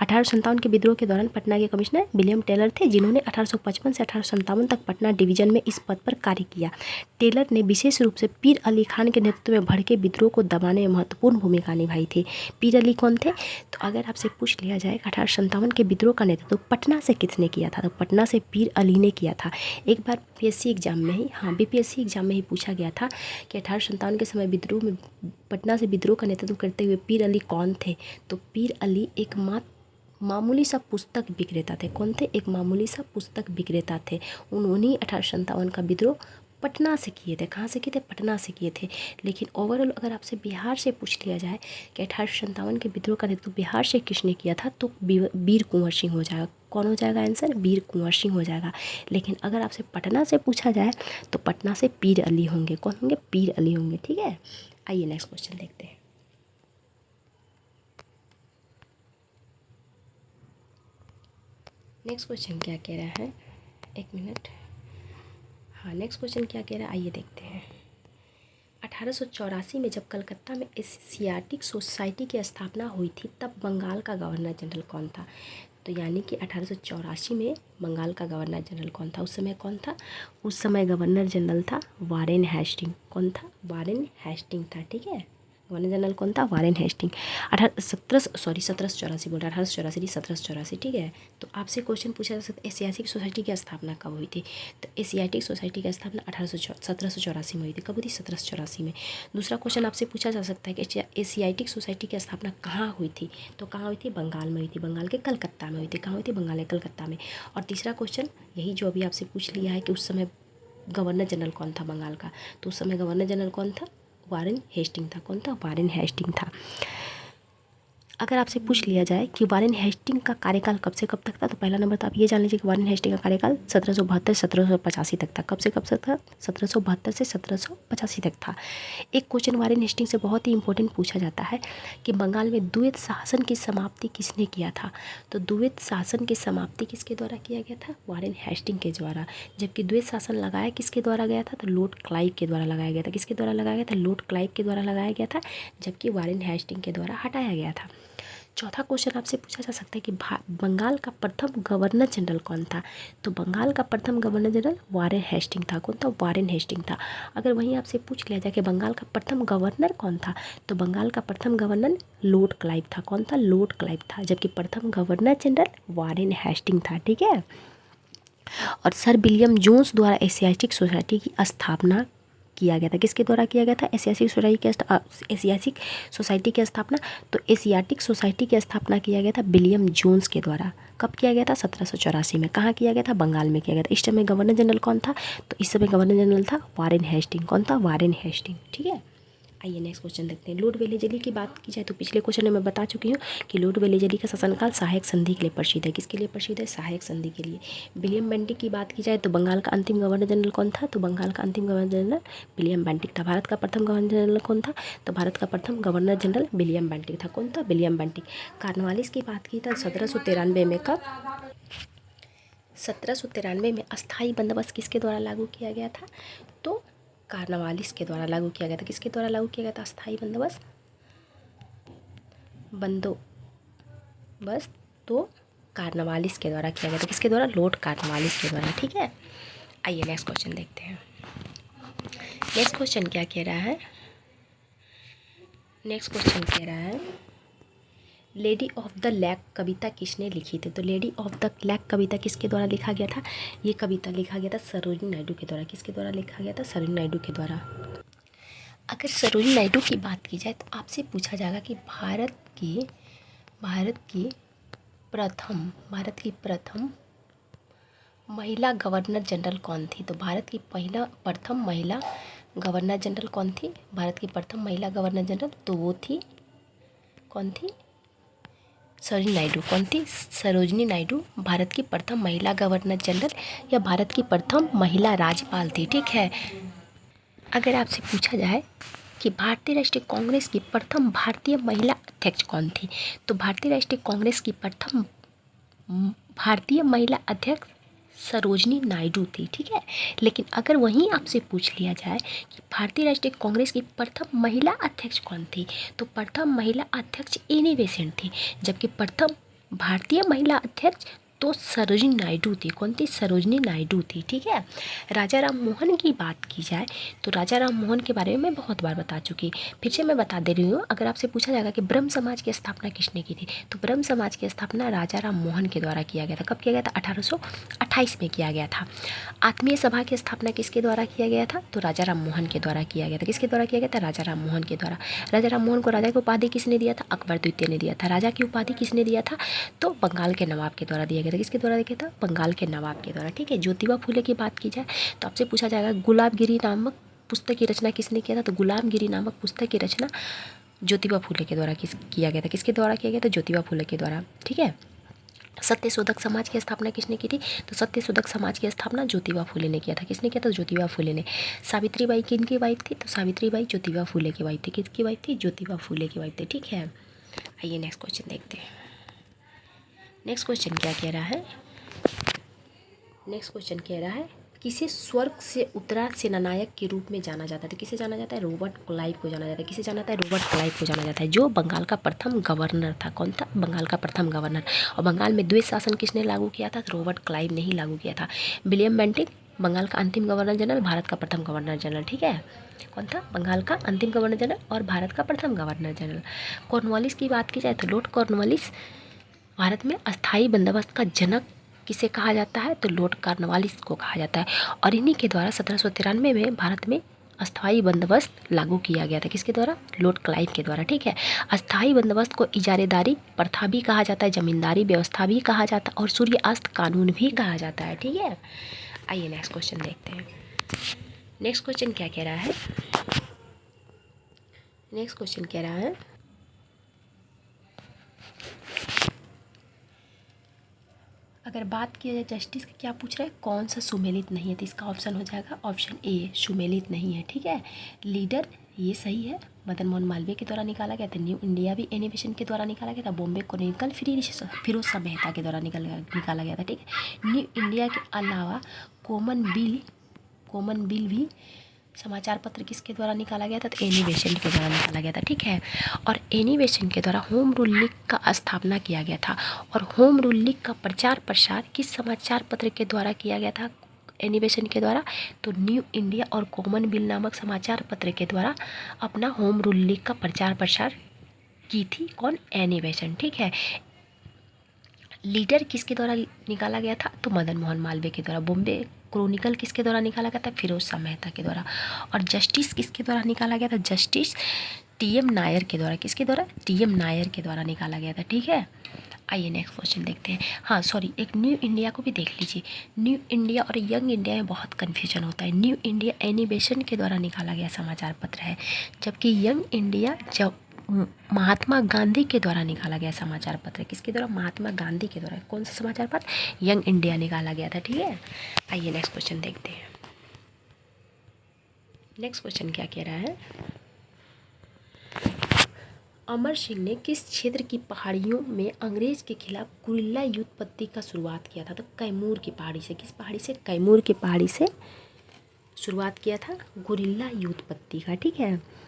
1857 के विद्रोह के दौरान पटना के कमिश्नर विलियम टेलर थे, जिन्होंने 1855 से 1857 तक पटना डिवीजन में इस पद पर कार्य किया। टेलर ने विशेष रूप से पीर अली खान के नेतृत्व में भड़के विद्रोह को दबाने में महत्वपूर्ण भूमिका निभाई थी। पीर अली कौन थे? तो अगर आपसे पूछ लिया जाए 1857 के विद्रोह का नेतृत्व पटना से किसने किया था? तो पटना से पीर अली ने किया था। एक बार बीपीएससी एग्जाम में ही पूछा गया था कि 1857 के समय विद्रोह में पटना से विद्रोह का नेतृत्व करते हुए पीर अली कौन थे? तो पीर अली एक मामूली सा पुस्तक विक्रेता थे। कौन थे? एक मामूली सा पुस्तक विक्रेता थे। उन्होंने 1857 का विद्रोह पटना से किए थे। कहाँ से किए थे? पटना से किए थे। लेकिन ओवरऑल अगर आपसे बिहार से पूछ लिया जाए कि 1857 के विद्रोह का नेतृत्व बिहार से किसने किया था, तो वीर कुंवर सिंह हो जाएगा। कौन हो जाएगा आंसर? वीर कुंवर सिंह हो जाएगा। लेकिन अगर आपसे पटना से पूछा जाए तो पटना से पीर अली होंगे। कौन होंगे? पीर अली होंगे, ठीक है। आइए नेक्स्ट क्वेश्चन देखते हैं। नेक्स्ट क्वेश्चन क्या कह रहा है? एक मिनट। हाँ, नेक्स्ट क्वेश्चन क्या कह रहा है आइए देखते हैं। 1884 में जब कलकत्ता में एशियाटिक सोसाइटी की स्थापना हुई थी, तब बंगाल का गवर्नर जनरल कौन था? तो यानी कि 1884 में बंगाल का गवर्नर जनरल कौन था? उस समय कौन था? उस समय गवर्नर जनरल था वारेन हेस्टिंग। कौन था? वारेन हेस्टिंग था, ठीक है। गवर्नर जनरल कौन था? Warren Hasting. 1784 बोल रहा है, 1884 1784, ठीक है। तो आपसे क्वेश्चन पूछा जा सकता है एशियाटिक सोसाइटी की स्थापना कब हुई थी? तो एशियाटिक सोसाइटी की स्थापना 1784 में हुई थी। कब हुई थी? 1784 में। दूसरा क्वेश्चन आपसे पूछा जा सकता है कि एशियाटिक सोसाइटी की स्थापना कहाँ हुई थी? तो कहाँ हुई थी? बंगाल में हुई थी। बंगाल के कलकत्ता में हुई थी। कहाँ हुई थी? बंगाल के कलकत्ता में। और तीसरा क्वेश्चन यही जो अभी आपसे पूछ लिया है कि उस समय गवर्नर जनरल कौन था बंगाल का? तो उस समय गवर्नर जनरल कौन था? वारेन हेस्टिंग था। कौन था? वारेन हेस्टिंग था। अगर आपसे पूछ लिया जाए कि वारेन हेस्टिंग का कार्यकाल कब से कब तक था, तो पहला नंबर तो आप ये जान लीजिए कि वारेन हेस्टिंग का कार्यकाल 1772 से 1785 तक था। कब से कब तक था? 1772 से 1785 तक था। एक क्वेश्चन वारेन हेस्टिंग से बहुत ही इंपॉर्टेंट पूछा जाता है कि बंगाल में द्वैत शासन की समाप्ति किसने किया था? तो द्वैत शासन की समाप्ति किसके द्वारा किया गया था? वारेन हेस्टिंग के द्वारा। जबकि द्वैत शासन लगाया किसके द्वारा गया था? तो लॉर्ड क्लाइव के द्वारा लगाया गया था। किसके द्वारा लगाया गया था? लॉर्ड क्लाइव के द्वारा लगाया गया था। जबकि वारेन हेस्टिंग के द्वारा हटाया गया था। चौथा क्वेश्चन आपसे पूछा जा सकता है कि बंगाल का प्रथम गवर्नर जनरल कौन था। तो बंगाल का प्रथम गवर्नर जनरल वारेन हेस्टिंग था। कौन था? वारेन हेस्टिंग था। अगर वहीं आपसे पूछ लिया जाए कि बंगाल का प्रथम गवर्नर कौन था, तो बंगाल का प्रथम गवर्नर लॉर्ड क्लाइव था। कौन था? लॉर्ड क्लाइव था। जबकि प्रथम गवर्नर जनरल वारेन हेस्टिंग था। ठीक है। और सर विलियम जोन्स द्वारा एशियाटिक सोसाइटी की स्थापना किया गया था। किसके द्वारा किया गया था? एशियाटिक सोसाइटी की स्थापना। तो एशियाटिक सोसाइटी की स्थापना किया गया था विलियम जोन्स के द्वारा। कब किया गया था? 1784 में। कहाँ किया गया था? बंगाल में किया गया था। इस समय गवर्नर जनरल कौन था? तो इस समय गवर्नर जनरल था वारेन हेस्टिंग। कौन था? Warren Hastings. ठीक है। आइए नेक्स्ट क्वेश्चन देखते हैं। लॉर्ड वेलेजली की बात की जाए तो पिछले क्वेश्चन में मैं बता चुकी हूँ कि लॉर्ड वेलेजली का शासनकाल सहायक संधि के लिए प्रसिद्ध है। किसके लिए प्रसिद्ध है? सहायक संधि के लिए। विलियम बेंटिक की बात की जाए तो बंगाल का अंतिम गवर्नर जनरल कौन था? तो बंगाल का अंतिम गवर्नर जनरल विलियम बेंटिक था। भारत का प्रथम गवर्नर जनरल कौन था? तो भारत का प्रथम गवर्नर जनरल विलियम बेंटिक था। कौन था? William Bentinck. कार्नवालिस की बात की था 1793 में। कब? 1793 में अस्थाई बंदोबस्त किसके द्वारा लागू किया गया था? तो कार्नवालिस के द्वारा लागू किया गया था। किसके द्वारा लागू किया गया था अस्थाई बंदोबस्त? तो कार्नवालिस के द्वारा किया गया था। किसके द्वारा? लॉर्ड कार्नवालिस के द्वारा। ठीक है। आइए नेक्स्ट क्वेश्चन देखते हैं। नेक्स्ट क्वेश्चन क्या कह रहा है? नेक्स्ट क्वेश्चन कह रहा है लेडी ऑफ द लैक कविता किसने लिखी थी? तो लेडी ऑफ द लैक कविता किसके द्वारा लिखा गया था? ये कविता लिखा गया था सरोजिनी नायडू के द्वारा। किसके द्वारा लिखा गया था? सरोजिनी नायडू के द्वारा। अगर सरोजिनी नायडू की बात की जाए तो आपसे पूछा जाएगा कि भारत की प्रथम महिला गवर्नर जनरल कौन थी? तो भारत की प्रथम महिला गवर्नर जनरल कौन थी? भारत की प्रथम महिला गवर्नर जनरल तो वो थी, कौन थी? सरोजिनी नायडू। कौन थी? सरोजिनी नायडू भारत की प्रथम महिला गवर्नर जनरल या भारत की प्रथम महिला राज्यपाल थी। ठीक है। अगर आपसे पूछा जाए कि भारतीय राष्ट्रीय कांग्रेस की प्रथम भारतीय महिला अध्यक्ष कौन थी? तो भारतीय राष्ट्रीय कांग्रेस की प्रथम भारतीय महिला अध्यक्ष सरोजिनी नायडू थी। ठीक है। लेकिन अगर वहीं आपसे पूछ लिया जाए कि भारतीय राष्ट्रीय कांग्रेस की प्रथम महिला अध्यक्ष कौन थी? तो प्रथम महिला अध्यक्ष एनी बेसेंट थी। जबकि प्रथम भारतीय महिला अध्यक्ष तो सरोजिनी नायडू थी। कौन थी? सरोजिनी नायडू थी। ठीक है। राजा राम मोहन की बात की जाए तो राजा राम मोहन के बारे में मैं बहुत बार बता चुकी, फिर से मैं बता दे रही हूँ। अगर आपसे पूछा जाएगा कि ब्रह्म समाज की स्थापना किसने की थी? तो ब्रह्म समाज की स्थापना राजा राम मोहन के द्वारा किया गया था। कब किया गया था? 1828 में किया गया था। आत्मीय सभा की स्थापना किसके द्वारा किया गया था? तो राजा राम मोहन के द्वारा किया गया था। किसके द्वारा किया गया था? राजा राम मोहन के द्वारा। राजा राम मोहन को राजा की उपाधि किसने दिया था? अकबर द्वितीय ने दिया था। राजा की उपाधि किसने दिया था? तो बंगाल के नवाब के द्वारा दिया गया था। किसके द्वारा दिया था? बंगाल के नवाब के द्वारा। ठीक है। ज्योतिबा फूले की बात की जाए तो आपसे पूछा जाएगा गुलाबगिरी नामक पुस्तक की रचना किसने किया था? तो गुलामगिरी नामक पुस्तक की रचना ज्योतिबा फूले के द्वारा किया गया था। किसके द्वारा किया गया था? ज्योतिबा फूले के द्वारा। ठीक है। सत्यशोधक समाज की स्थापना किसने की थी? तो सत्यशोधक समाज की स्थापना ज्योतिबा फूले ने किया था। किसने किया था? ज्योतिबा फूले ने। सावित्रीबाई किनकी वाइफ थी? तो सावित्रीबाई ज्योतिबा फूले की वाइफ थी। किसकी वाइफ थी? ज्योतिबा फूले की वाइफ थी। ठीक है। आइए नेक्स्ट क्वेश्चन देखते हैं। नेक्स्ट क्वेश्चन क्या कह रहा है? नेक्स्ट क्वेश्चन कह रहा है किसे स्वर्ग से उतरा सेनानायक के रूप में जाना जाता है? तो किसे जाना जाता है? रॉबर्ट क्लाइव को जाना जाता है। किसे जाना जाता है? रॉबर्ट क्लाइव को जाना जाता है, जो बंगाल का प्रथम गवर्नर था। कौन था? बंगाल का प्रथम गवर्नर। और बंगाल में द्वैत शासन किसने लागू किया था? तो रॉबर्ट क्लाइव ने ही लागू किया था। विलियम बेंटिक बंगाल का अंतिम गवर्नर जनरल, भारत का प्रथम गवर्नर जनरल। ठीक है। कौन था? बंगाल का अंतिम गवर्नर जनरल और भारत का प्रथम गवर्नर जनरल। कॉर्नवालिस की बात की जाए तो लॉर्ड कॉर्नवालिस भारत में अस्थाई बंदोबस्त का जनक किसे कहा जाता है? तो लॉर्ड कॉर्नवालिस को कहा जाता है। और इन्हीं के द्वारा 1793 में भारत में अस्थाई बंदोबस्त लागू किया गया था। किसके द्वारा? लॉर्ड क्लाइव के द्वारा। ठीक है। अस्थाई बंदोबस्त को इजारेदारी प्रथा भी कहा जाता है, जमींदारी व्यवस्था भी कहा जाता है और सूर्यास्त कानून भी कहा जाता है। ठीक है। आइए नेक्स्ट क्वेश्चन देखते हैं। नेक्स्ट क्वेश्चन क्या कह रहा है? नेक्स्ट क्वेश्चन कह रहा है अगर बात की जाए जस्टिस की, क्या पूछ रहा है? कौन सा सुमेलित नहीं है? तो इसका ऑप्शन हो जाएगा ऑप्शन ए, सुमेलित नहीं है। ठीक है। लीडर ये सही है, मदन मोहन मालवीय के द्वारा निकाला गया था। न्यू इंडिया भी एनिमेशन के द्वारा निकाला गया था। बॉम्बे क्रोनिकल फिरोज शाह मेहता के द्वारा निकाला गया था। ठीक है। न्यू इंडिया के अलावा कॉमन बिल भी समाचार पत्र किसके द्वारा निकाला गया था? तो एनी बेसेंट के द्वारा निकाला गया था, ठीक है। और एनी बेसेंट के द्वारा होम रूल लीग का स्थापना किया गया था। और होम रूल लीग का प्रचार प्रसार किस समाचार पत्र के द्वारा किया गया था? एनी बेसेंट के द्वारा। तो न्यू इंडिया और कॉमन बिल नामक समाचार पत्र के द्वारा अपना होम रूल लीग का प्रचार प्रसार की थी कौन? एनी बेसेंट, ठीक है। लीडर किसके द्वारा निकाला गया था? तो मदन मोहन मालवीय के द्वारा। बॉम्बे क्रॉनिकल किसके द्वारा निकाला गया था? फिरोज शाह मेहता के द्वारा। और जस्टिस किसके द्वारा निकाला गया था? जस्टिस टीएम नायर के द्वारा। किसके द्वारा? टीएम नायर के द्वारा निकाला गया था, ठीक है। आइए नेक्स्ट क्वेश्चन देखते हैं। हाँ सॉरी, एक न्यू इंडिया को भी देख लीजिए। न्यू इंडिया और यंग इंडिया में बहुत कन्फ्यूजन होता है। न्यू इंडिया एनी बेसेंट के द्वारा निकाला गया समाचार पत्र है, जबकि यंग इंडिया जब महात्मा गांधी के द्वारा निकाला गया समाचार पत्र। किसके द्वारा? महात्मा गांधी के द्वारा। कौन सा समाचार पत्र? यंग इंडिया निकाला गया था, ठीक है। आइए नेक्स्ट क्वेश्चन देखते हैं। नेक्स्ट क्वेश्चन क्या कह रहा है? अमर सिंह ने किस क्षेत्र की पहाड़ियों में अंग्रेज के खिलाफ गुरिल्ला युद्धपत्ति का शुरुआत किया था? तो कैमूर की पहाड़ी से। किस पहाड़ी से? कैमूर की पहाड़ी से शुरुआत किया था गुरिल्ला युद्धपत्ति का, ठीक है।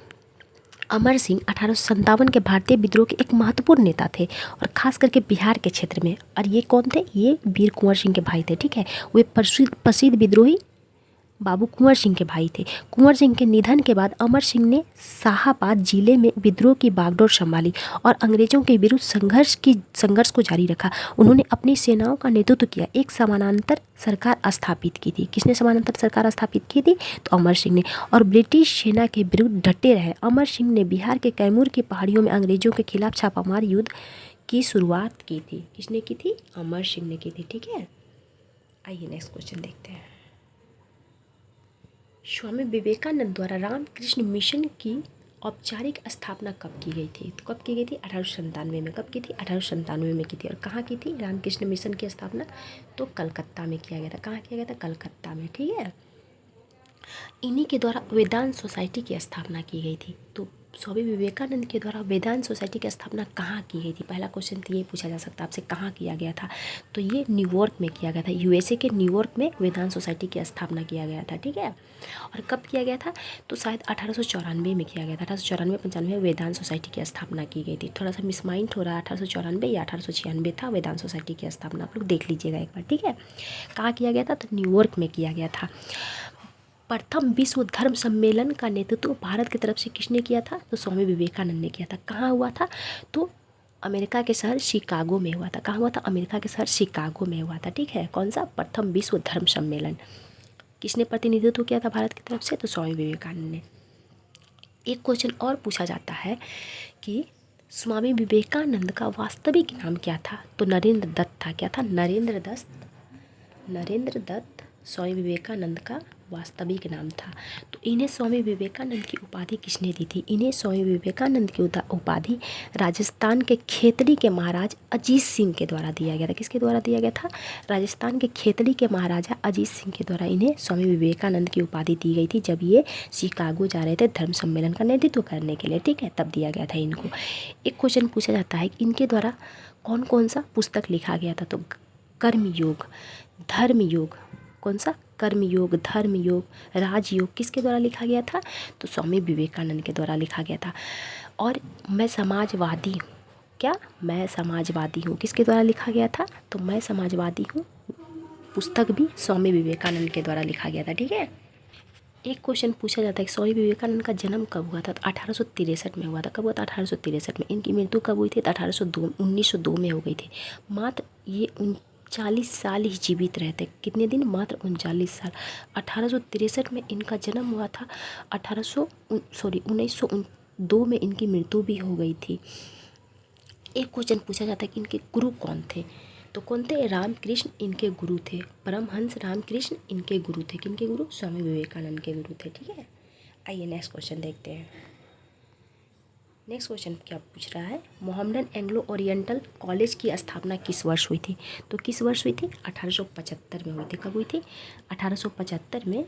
अमर सिंह 1857 के भारतीय विद्रोह के एक महत्वपूर्ण नेता थे और खास करके बिहार के क्षेत्र में। और ये कौन थे? ये वीर कुंवर सिंह के भाई थे, ठीक है। वे प्रसिद्ध विद्रोही बाबू कुंवर सिंह के भाई थे। कुंवर सिंह के निधन के बाद अमर सिंह ने शाहाबाद जिले में विद्रोह की बागडोर संभाली और अंग्रेजों के विरुद्ध संघर्ष को जारी रखा। उन्होंने अपनी सेनाओं का नेतृत्व किया, एक समानांतर सरकार स्थापित की थी। किसने समानांतर सरकार स्थापित की थी? तो अमर सिंह ने। और ब्रिटिश सेना के विरुद्ध डटे रहे। अमर सिंह ने बिहार के कैमूर की पहाड़ियों में अंग्रेजों के खिलाफ छापामार युद्ध की शुरुआत की थी। किसने की थी? अमर सिंह ने की थी, ठीक है। आइए नेक्स्ट क्वेश्चन देखते हैं। स्वामी विवेकानंद द्वारा रामकृष्ण मिशन की औपचारिक स्थापना कब की गई थी? तो कब की गई थी? 1897 में। कब की थी? 1897 में की थी। और कहाँ की थी रामकृष्ण मिशन की स्थापना? तो कलकत्ता में किया गया था। कहाँ किया गया था? कलकत्ता में, ठीक है। इन्हीं के द्वारा वेदांत सोसाइटी की स्थापना की गई थी। तो स्वामी विवेकानंद के द्वारा वेदांत सोसाइटी की स्थापना कहाँ की गई थी? पहला क्वेश्चन तो ये पूछा जा सकता है आपसे, कहाँ किया गया था? तो ये न्यूयॉर्क में किया गया था। यूएसए के न्यूयॉर्क में वेदांत सोसाइटी की स्थापना किया गया था, ठीक है। और कब किया गया था? तो शायद 1894 में किया गया था। 1894-95 वेदांत सोसाइटी की स्थापना की गई थी। थोड़ा सा मिसमाइंड हो रहा है, 1894 या 1896 था वेदांत सोसाइटी की स्थापना। आप लोग देख लीजिएगा एक बार, ठीक है। कहाँ किया गया था? तो न्यूयॉर्क में किया गया था। प्रथम विश्व धर्म सम्मेलन का नेतृत्व भारत की तरफ से किसने किया था? तो स्वामी विवेकानंद ने किया था। कहाँ हुआ था? तो अमेरिका के शहर शिकागो में हुआ था। कहाँ हुआ था? अमेरिका के शहर शिकागो में हुआ था, ठीक है। कौन सा? प्रथम विश्व धर्म सम्मेलन। किसने प्रतिनिधित्व किया था भारत की तरफ से? तो स्वामी विवेकानंद ने। एक क्वेश्चन और पूछा जाता है कि स्वामी विवेकानंद का वास्तविक नाम क्या था? तो नरेंद्र दत्त था। क्या था? नरेंद्र दत्त स्वामी विवेकानंद का वास्तविक नाम था। तो इन्हें स्वामी विवेकानंद की उपाधि किसने दी थी? इन्हें स्वामी विवेकानंद की उपाधि राजस्थान के खेतड़ी के महाराज अजीत सिंह के द्वारा दिया गया था। किसके द्वारा दिया गया था? राजस्थान के खेतड़ी के महाराजा अजीत सिंह के द्वारा इन्हें स्वामी विवेकानंद की उपाधि दी गई थी, जब ये शिकागो जा रहे थे धर्म सम्मेलन का नेतृत्व करने के लिए, ठीक है, तब दिया गया था इनको। एक क्वेश्चन पूछा जाता है कि इनके द्वारा कौन कौन सा पुस्तक लिखा गया था? तो कर्मयोग, धर्मयोग, कौन सा? कर्मयोग, धर्मयोग, राजयोग किसके द्वारा लिखा गया था? तो स्वामी विवेकानंद के द्वारा लिखा गया था। और मैं समाजवादी हूँ, क्या? मैं समाजवादी हूँ किसके द्वारा लिखा गया था? तो मैं समाजवादी हूँ पुस्तक भी स्वामी विवेकानंद के द्वारा लिखा गया था, ठीक है। एक क्वेश्चन पूछा जाता है कि स्वामी विवेकानंद का जन्म कब हुआ था? तो 1863 में हुआ था। कब हुआ था? 1863 में। इनकी मृत्यु कब हुई थी? तो 1902 में हो गई थी। मात्र ये 39 साल ही जीवित रहते। कितने दिन? मात्र 39 साल। 1863 में इनका जन्म हुआ था। 1902 में इनकी मृत्यु भी हो गई थी। एक क्वेश्चन पूछा जाता है कि इनके गुरु कौन थे? तो कौन थे? रामकृष्ण इनके गुरु थे। परमहंस रामकृष्ण इनके गुरु थे। किनके गुरु? स्वामी विवेकानंद के गुरु थे, ठीक है। आइए नेक्स्ट क्वेश्चन देखते हैं। नेक्स्ट क्वेश्चन क्या पूछ रहा है? मोहम्मदन एंग्लो ओरिएंटल कॉलेज की स्थापना किस वर्ष हुई थी? तो किस वर्ष हुई थी? 1875 में हुई थी। कब हुई थी? 1875 में।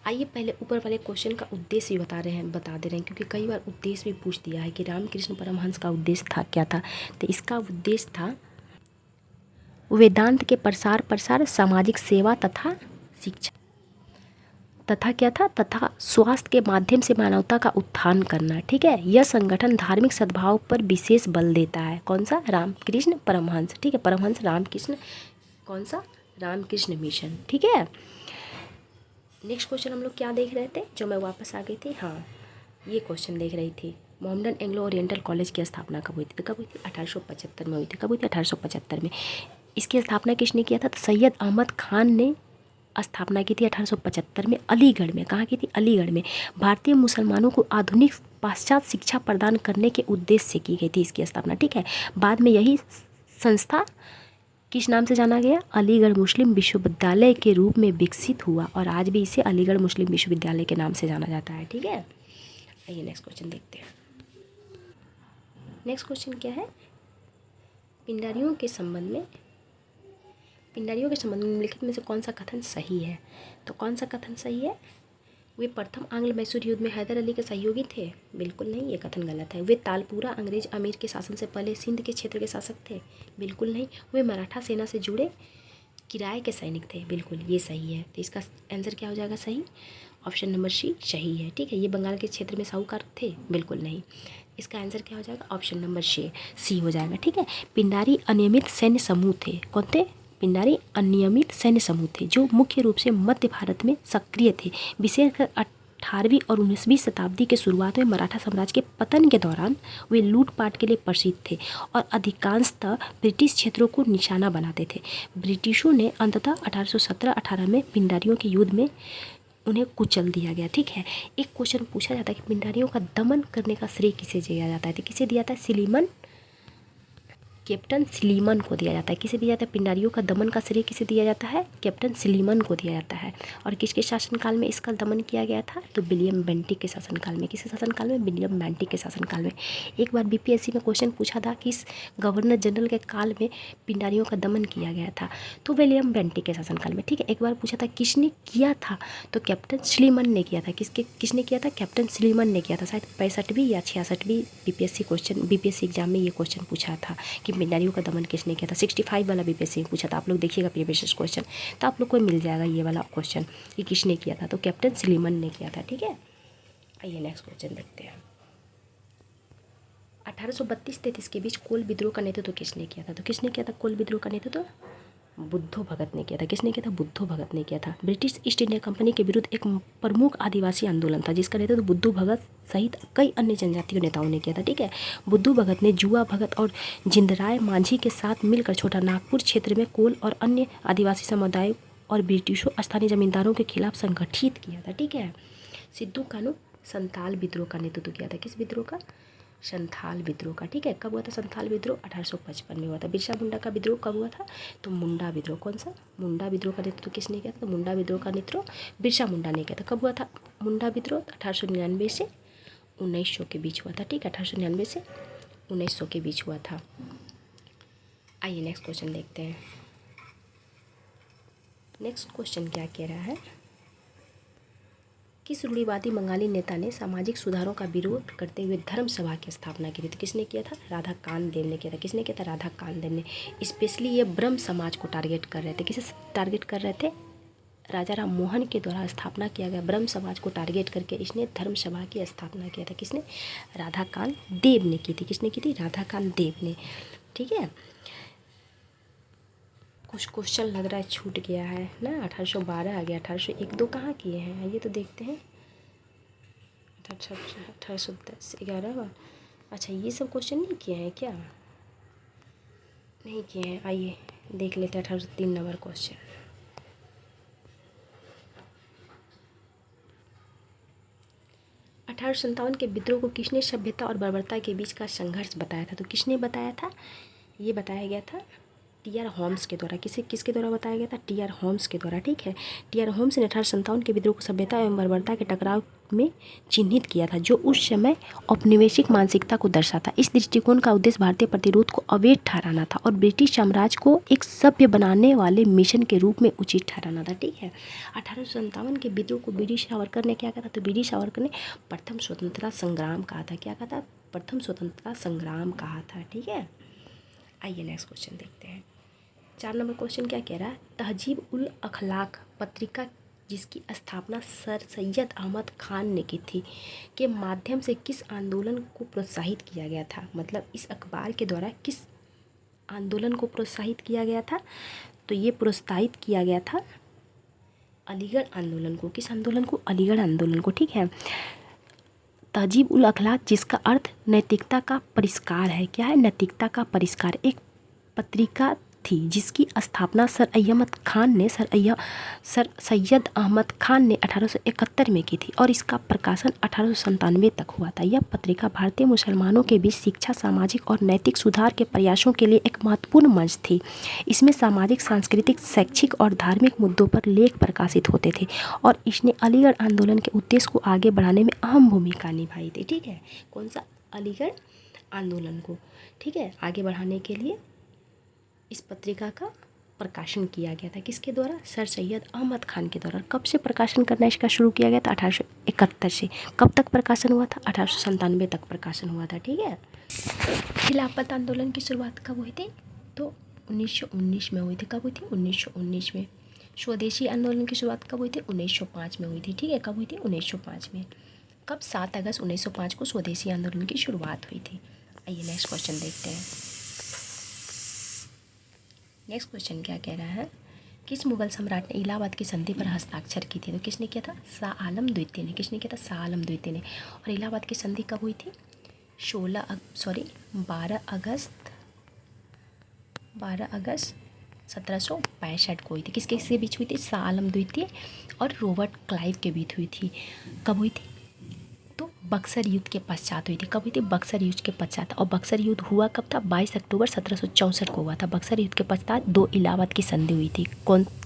आइए पहले ऊपर वाले क्वेश्चन का उद्देश्य बता दे रहे हैं, क्योंकि कई बार उद्देश्य भी पूछ दिया है कि रामकृष्ण परमहंस का उद्देश्य था क्या था। तो इसका उद्देश्य था वेदांत के प्रसार, सामाजिक सेवा तथा शिक्षा। तथा क्या था, तथा स्वास्थ्य के माध्यम से मानवता का उत्थान करना। ठीक है, यह संगठन धार्मिक सद्भाव पर विशेष बल देता है। कौन सा? रामकृष्ण परमहंस। ठीक है, परमहंस रामकृष्ण, कौन सा? रामकृष्ण मिशन। ठीक है, नेक्स्ट क्वेश्चन हम लोग क्या देख रहे थे, जो मैं वापस आ गई थी, हाँ ये क्वेश्चन देख रही थी। मोहम्मदन एंग्लो ओरिएंटल कॉलेज की स्थापना कब हुई थी? तो कब हुई थी? 1875 में हुई थी। कब हुई थी? 1875 में। इसकी स्थापना किसने किया था? तो सैयद अहमद खान ने स्थापना की थी 1875 में, अलीगढ़ में। कहाँ की थी? अलीगढ़ में। भारतीय मुसलमानों को आधुनिक पाश्चात्य शिक्षा प्रदान करने के उद्देश्य से की गई थी इसकी स्थापना। ठीक है, बाद में यही संस्था किस नाम से जाना गया? अलीगढ़ मुस्लिम विश्वविद्यालय के रूप में विकसित हुआ, और आज भी इसे अलीगढ़ मुस्लिम विश्वविद्यालय के नाम से जाना जाता है। ठीक है, आइए नेक्स्ट क्वेश्चन देखते हैं। नेक्स्ट क्वेश्चन क्या है? पिंडारियों के संबंध में निम्नलिखित में से कौन सा कथन सही है? तो कौन सा कथन सही है? वे प्रथम आंग्ल मैसूर युद्ध में हैदर अली के सहयोगी थे? बिल्कुल नहीं, ये कथन गलत है। वे तालपुरा अंग्रेज अमीर के शासन से पहले सिंध के क्षेत्र के शासक थे? बिल्कुल नहीं। वे मराठा सेना से जुड़े किराए के सैनिक थे? बिल्कुल, ये सही है। तो इसका आंसर क्या हो जाएगा? सही, ऑप्शन नंबर सी सही है। ठीक है, ये बंगाल के क्षेत्र में साहूकार थे? बिल्कुल नहीं। इसका आंसर क्या हो जाएगा? ऑप्शन नंबर सी हो जाएगा। ठीक है, पिंडारी अनियमित सैन्य समूह थे। कौन थे? पिंडारी अनियमित सैन्य समूह थे जो मुख्य रूप से मध्य भारत में सक्रिय थे, विशेषकर 18वीं और 19वीं शताब्दी के शुरुआत में मराठा साम्राज्य के पतन के दौरान वे लूटपाट के लिए प्रसिद्ध थे और अधिकांशतः ब्रिटिश क्षेत्रों को निशाना बनाते थे। ब्रिटिशों ने अंततः 1817-18 में पिंडारियों के युद्ध में उन्हें कुचल दिया गया। ठीक है, एक क्वेश्चन पूछा जाता है कि पिंडारियों का दमन करने का श्रेय किसे दिया जाता है? तो किसे दिया जाता है? सिलीमन, कैप्टन सिलीमन को दिया जाता है। किसे दिया जाता है? पिंडारियों का दमन का श्रेय किसे दिया जाता है? कैप्टन सिलीमन को दिया जाता है। और किसके शासनकाल में इसका दमन किया गया था? तो विलियम बेंटिक के शासनकाल में। किसके शासनकाल में? विलियम बेंटिक के शासनकाल में। एक बार बीपीएससी में क्वेश्चन पूछा था कि इस गवर्नर जनरल के काल में पिंडारियों का दमन किया गया था, तो विलियम बेंटिक के शासनकाल में। ठीक है, एक बार पूछा था किसने किया था, तो कैप्टन सिलीमन ने किया था। किसने किया था? कैप्टन सिलीमन ने किया था। शायद 65वीं या 66वीं बीपीएससी एग्जाम में ये क्वेश्चन पूछा था कि पिंडारियों का दमन किसने किया था। 65 वाला बीपीएससी में पूछा था, आप लोग देखिएगा प्रीवियस क्वेश्चन, तो आप लोग को मिल जाएगा ये वाला क्वेश्चन कि किसने किया था। तो कैप्टन सिलीमन ने किया था। ठीक है, आइए नेक्स्ट क्वेश्चन देखते हैं। 1832-33 के बीच कोल विद्रोह का नेतृत्व किसने किया था? तो किसने किया था कोल विद्रोह का नेतृत्व? बुद्धो भगत ने किया था। किसने किया था? बुद्धो भगत ने किया था। ब्रिटिश ईस्ट इंडिया कंपनी के विरुद्ध एक प्रमुख आदिवासी आंदोलन था जिसका नेतृत्व बुद्धू भगत सहित कई अन्य जनजातीय नेताओं ने किया था। ठीक है, बुद्धू भगत ने जुआ भगत और जिंदराय मांझी के साथ मिलकर छोटा नागपुर क्षेत्र में कोल और अन्य आदिवासी समुदाय और ब्रिटिशों स्थानीय जमींदारों के खिलाफ संगठित किया था। ठीक है, सिद्धू कानू संथाल विद्रोह का नेतृत्व किया था। किस विद्रोह का? संथाल विद्रोह का। ठीक है, कब हुआ था संथाल विद्रोह? 1855 में हुआ था। बिरसा मुंडा का विद्रोह कब हुआ था? तो मुंडा विद्रोह। कौन सा? मुंडा विद्रोह का नेतृत्व किसने किया था? तो मुंडा विद्रोह का नेतृत्व बिरसा मुंडा ने किया था। कब हुआ था मुंडा विद्रोह? 1899 से 1900 के बीच हुआ था। ठीक है, 1899 से 1900 के बीच हुआ था। आइए नेक्स्ट क्वेश्चन देखते हैं। नेक्स्ट क्वेश्चन क्या कह रहा है? किस रूढ़िवादी बंगाली नेता ने सामाजिक सुधारों का विरोध करते हुए धर्म सभा की स्थापना की थी? तो किसने किया था? राधा कान देव ने किया था। किसने किया था? राधा कान देव ने। स्पेशली ये ब्रह्म समाज को टारगेट कर रहे थे। किसे टारगेट कर रहे थे? राजा राम मोहन के द्वारा स्थापना किया गया ब्रह्म समाज को टारगेट करके इसने धर्म सभा की स्थापना किया था। किसने? राधा कान देव ने की थी। किसने की थी? राधा कान देव ने। ठीक है, कुछ क्वेश्चन लग रहा है छूट गया है ना। 1812 आ गया, 1801-2 कहाँ किए हैं आइए तो देखते हैं। 1810 11। अच्छा, ये सब क्वेश्चन नहीं किए हैं क्या? नहीं किए हैं, आइए देख लेते हैं 1803 नंबर क्वेश्चन। के विद्रोह को किसने सभ्यता और बर्बरता के बीच का संघर्ष बताया था? तो किसने बताया था? ये बताया गया था टी.आर. होम्स के द्वारा। किसके द्वारा बताया गया था? टी.आर. होम्स के द्वारा। ठीक है, टी.आर. होम्स ने 1857 के विद्रोह को सभ्यता एवं बर्बरता के टकराव में चिन्हित किया था जो उस समय औपनिवेशिक मानसिकता को दर्शाता। इस दृष्टिकोण का उद्देश्य भारतीय प्रतिरोध को अवैध ठहराना था और ब्रिटिश साम्राज्य को एक सभ्य बनाने वाले मिशन के रूप में उचित ठहराना था। ठीक है, 1857 के विद्रोह को वी डी सावरकर ने क्या कहा था? तो वी डी सावरकर ने प्रथम स्वतंत्रता संग्राम कहा था। क्या कहा था? प्रथम स्वतंत्रता संग्राम कहा था। ठीक है, आइए नेक्स्ट क्वेश्चन देखते हैं। 4 नंबर क्वेश्चन क्या कह रहा है? तहजीब उल अखलाक पत्रिका जिसकी स्थापना सर सैयद अहमद खान ने की थी, के माध्यम से किस आंदोलन को प्रोत्साहित किया गया था। मतलब इस अखबार के द्वारा किस आंदोलन को प्रोत्साहित किया गया था, तो ये प्रोत्साहित किया गया था अलीगढ़ आंदोलन को। किस आंदोलन को? अलीगढ़ आंदोलन को। ठीक है। तहजीब उल अखलाक, जिसका अर्थ नैतिकता का परिष्कार है। क्या है? नैतिकता का परिष्कार। एक पत्रिका थी जिसकी स्थापना सर सैयद अहमद खान ने 1871 में की थी और इसका प्रकाशन 1897 तक हुआ था। यह पत्रिका भारतीय मुसलमानों के बीच शिक्षा, सामाजिक और नैतिक सुधार के प्रयासों के लिए एक महत्वपूर्ण मंच थी। इसमें सामाजिक, सांस्कृतिक, शैक्षिक और धार्मिक मुद्दों पर लेख प्रकाशित होते थे और इसने अलीगढ़ आंदोलन के उद्देश्य को आगे बढ़ाने में अहम भूमिका निभाई थी। ठीक है। कौन सा? अलीगढ़ आंदोलन को, ठीक है, आगे बढ़ाने के लिए इस पत्रिका का प्रकाशन किया गया था। किसके द्वारा? सर सैयद अहमद खान के द्वारा। कब से प्रकाशन करना इसका शुरू किया गया था? 1871 से। कब तक प्रकाशन हुआ था? 1897 तक प्रकाशन हुआ था। ठीक है। खिलाफत आंदोलन की शुरुआत कब हुई थी? तो 1919 में हुई थी। कब हुई थी? 1919 में। स्वदेशी आंदोलन की शुरुआत कब हुई थी? 1905 में हुई थी। ठीक है। कब हुई थी? 1905 में। कब? 7 अगस्त 1905 को स्वदेशी आंदोलन की शुरुआत हुई थी। आइए नेक्स्ट क्वेश्चन देखते हैं। नेक्स्ट क्वेश्चन क्या कह रहा है? किस मुगल सम्राट ने इलाहाबाद की संधि पर हस्ताक्षर की थी? तो किसने किया था? शाह आलम द्वितीय ने। किसने किया था? शाह आलम द्वितीय ने। और इलाहाबाद की संधि कब हुई थी? 12 अगस्त 1765 को हुई थी। किसके बीच हुई थी? शाह आलम द्वितीय और रॉबर्ट क्लाइव के बीच हुई थी। कब हुई थी? तो बक्सर युद्ध के पश्चात हुई थी। कब हुई थी? बक्सर युद्ध के पश्चात। और बक्सर युद्ध हुआ कब था? 22 अक्टूबर 1764 को हुआ था। बक्सर युद्ध के पश्चात 2 इलाहाबाद की संधि हुई थी।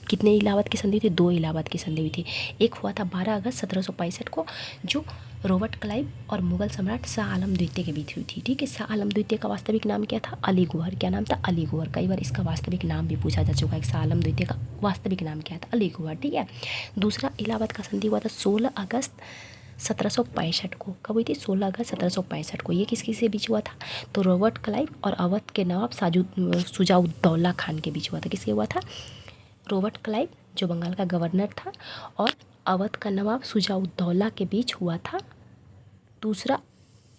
कितने इलाहाबाद की संधि थी? 2 इलाहाबाद की संधि हुई थी। एक हुआ था 12 अगस्त 1765 को, जो रॉबर्ट क्लाइव और मुगल सम्राट शाह आलम द्वितीय के बीच हुई थी। ठीक है। शाह आलम द्वितीय का वास्तविक नाम क्या था? अली गौहर। क्या नाम था? अली गौहर। कई बार इसका वास्तविक नाम भी पूछा जा चुका है। शाह आलम द्वितीय का वास्तविक नाम क्या था? अली गौहर। ठीक है। दूसरा इलाहाबाद का संधि हुआ था 16 अगस्त 1765 को। कब हुई थी? 16 अगस्त 1765 को। ये किसके बीच हुआ था? तो रॉबर्ट क्लाइव और अवध के नवाब शुजाउद्दौला खान के बीच हुआ था। किसके हुआ था? रॉबर्ट क्लाइव जो बंगाल का गवर्नर था और अवध का नवाब शुजाउद्दौला के बीच हुआ था दूसरा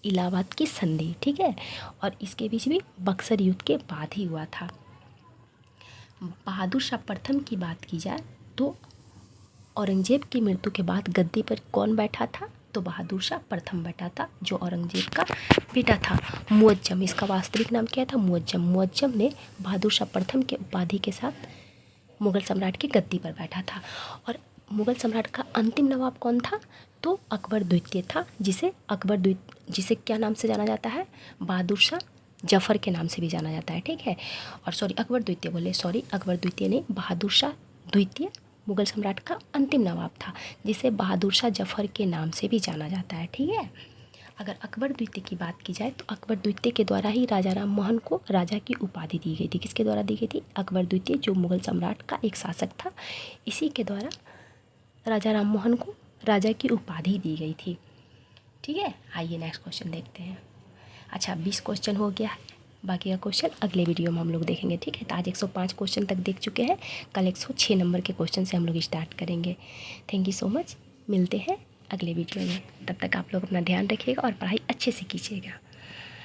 इलाहाबाद की संधि। ठीक है। और इसके बीच भी बक्सर युद्ध के बाद ही हुआ था। बहादुर शाह प्रथम की बात की जाए तो औरंगजेब की मृत्यु के बाद गद्दी पर कौन बैठा था? तो बहादुर शाह प्रथम बैठा था, जो औरंगजेब का बेटा था। मुअज्जम, इसका वास्तविक नाम क्या था? मुअज्जम। मुअज्जम ने बहादुर शाह प्रथम के उपाधि के साथ मुगल सम्राट की गद्दी पर बैठा था। और मुगल सम्राट का अंतिम नवाब कौन था? तो अकबर द्वितीय था, जिसे क्या नाम से जाना जाता है? बहादुर शाह जफर के नाम से भी जाना जाता है। ठीक है। और अकबर द्वितीय ने बहादुर शाह द्वितीय मुगल सम्राट का अंतिम नवाब था, जिसे बहादुर शाह जफर के नाम से भी जाना जाता है। ठीक है। अगर अकबर द्वितीय की बात की जाए तो अकबर द्वितीय के द्वारा ही राजा राम मोहन को राजा की उपाधि दी गई थी। किसके द्वारा दी गई थी? अकबर द्वितीय, जो मुगल सम्राट का एक शासक था, इसी के द्वारा राजा राम मोहन को राजा की उपाधि दी गई थी। ठीक है। आइए नेक्स्ट क्वेश्चन देखते हैं। अच्छा, 20 क्वेश्चन हो गया है, बाकी का क्वेश्चन अगले वीडियो में हम लोग देखेंगे। ठीक है। तो आज 105 क्वेश्चन तक देख चुके हैं, कल 106 नंबर के क्वेश्चन से हम लोग स्टार्ट करेंगे। Thank you so much. मिलते हैं अगले वीडियो में। तब तक आप लोग अपना ध्यान रखिएगा और पढ़ाई अच्छे से कीजिएगा।